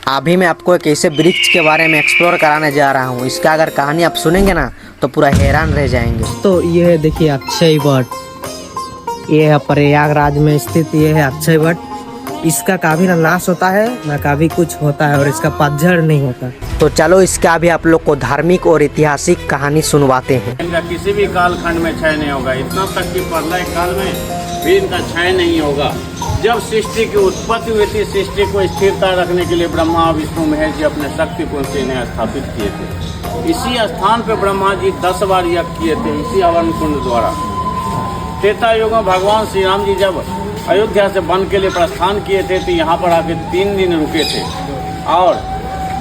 अभी मैं आपको एक ऐसे वृक्ष के बारे में एक्सप्लोर कराने जा रहा हूँ। इसका अगर कहानी आप सुनेंगे ना तो पूरा हैरान रह जाएंगे। तो ये देखिए अक्षय वट, ये है प्रयागराज में स्थित, ये है अक्षय वट। इसका कभी ना नाश होता है ना कभी कुछ होता है और इसका पतझड़ नहीं होता। तो चलो इसका भी आप लोग को धार्मिक और ऐतिहासिक कहानी सुनवाते हैं। इनका किसी भी कालखंड में क्षय नहीं होगा, इतना तक कि प्रलय काल में भी इनका क्षय नहीं होगा। जब सृष्टि की उत्पत्ति हुई थी, सृष्टि को स्थिरता रखने के लिए ब्रह्मा विष्णु महेश जी अपने शक्ति कुंड से इन्हें स्थापित किए थे। इसी स्थान पे ब्रह्मा जी 10 बार यज्ञ किए थे, इसी हवन कुंड द्वारा। त्रेता युग में भगवान श्री राम जी जब अयोध्या से वन के लिए प्रस्थान किए थे तो यहाँ पर आके 3 दिन रुके थे और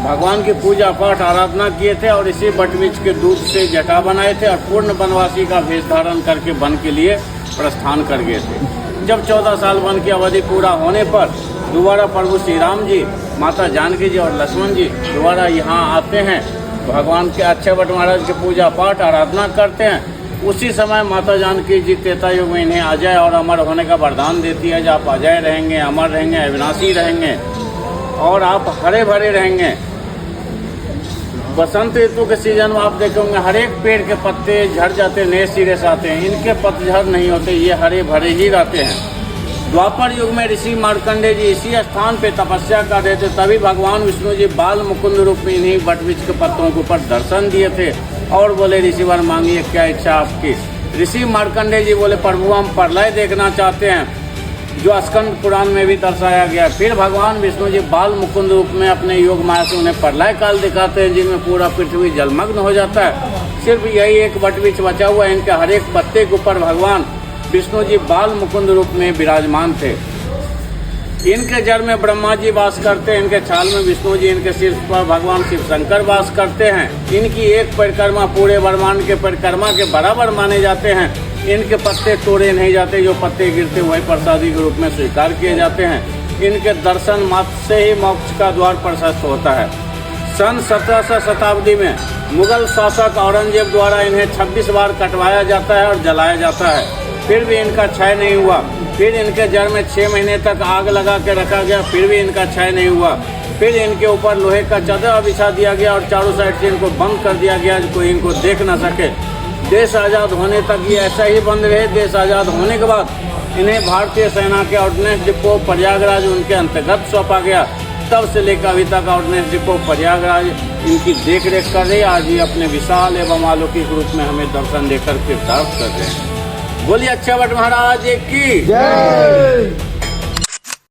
भगवान की पूजा पाठ आराधना किए थे और इसी वटवृक्ष के दूध से जटा बनाए थे और पूर्ण वनवासी का वेश धारण करके वन के लिए प्रस्थान कर गए थे। जब 14 साल वन की अवधि पूरा होने पर दोबारा प्रभु श्री राम जी, माता जानकी जी और लक्ष्मण जी दोबारा यहाँ आते हैं, भगवान के अक्षय वट महाराज की पूजा पाठ आराधना करते हैं। उसी समय माता जानकी जी त्रेता युग में इन्हें अजय और अमर होने का वरदान देती है। जो आप अजय रहेंगे, अमर रहेंगे, अविनाशी रहेंगे और आप हरे भरे रहेंगे। बसंत ऋतु के सीजन में आप देखेंगे हर एक पेड़ के पत्ते झड़ जाते, नए सिरे से आते हैं। इनके पतझड़ नहीं होते, ये हरे भरे ही रहते हैं। द्वापर युग में ऋषि मार्कंडेय जी इसी स्थान पे तपस्या कर रहे थे, तभी भगवान विष्णु जी बाल मुकुंद रूप में इन्हीं वटवृक्ष के पत्तों के ऊपर दर्शन दिए थे और बोले ऋषिवर मांगिए क्या इच्छा आपकी। ऋषि मार्कंडेय जी बोले प्रभु हम प्रलय देखना चाहते हैं, जो स्कंद पुराण में भी दर्शाया गया। फिर भगवान विष्णु जी बाल मुकुंद रूप में अपने योग माया से उन्हें प्रलय काल दिखाते हैं, जिनमें पूरा पृथ्वी जलमग्न हो जाता है। सिर्फ यही एक वटवृक्ष बचा हुआ है, इनके हर एक पत्ते के ऊपर भगवान विष्णु जी बाल मुकुंद रूप में विराजमान थे। इनके जड़ में ब्रह्मा जी वास करते हैं, इनके छाल में विष्णु जी, इनके सिर पर भगवान शिव शंकर वास करते हैं। इनकी एक परिक्रमा पूरे ब्रह्मांड के परिक्रमा के बराबर माने जाते हैं। इनके पत्ते तोड़े नहीं जाते, जो पत्ते गिरते वही प्रसादी के रूप में स्वीकार किए जाते हैं। इनके दर्शन मात्र से ही मोक्ष का द्वार प्रशस्त होता है। सन 17वीं शताब्दी में मुगल शासक औरंगजेब द्वारा इन्हें 26 बार कटवाया जाता है और जलाया जाता है, फिर भी इनका क्षय नहीं हुआ। फिर इनके जड़ में 6 महीने तक आग लगा के रखा गया, फिर भी इनका क्षय नहीं हुआ। फिर इनके ऊपर लोहे का चादर बिछा दिया गया और चारों साइड से इनको बंद कर दिया गया, कोई इनको देख न सके। देश आज़ाद होने तक ये ऐसा ही बंद रहे। देश आज़ाद होने के बाद इन्हें भारतीय सेना के ऑर्डिनेंस डिपो प्रयागराज उनके अंतर्गत सौंपा गया। तब से लेकर अभी तक ऑर्डिनेंस डिपो प्रयागराज इनकी देख रेख कर रही है। आज ये अपने विशाल एवं अलौकिक रूप में हमें दर्शन देकर कृतार्थ कर रहे हैं। बोलिए अक्षय वट महाराज की जय।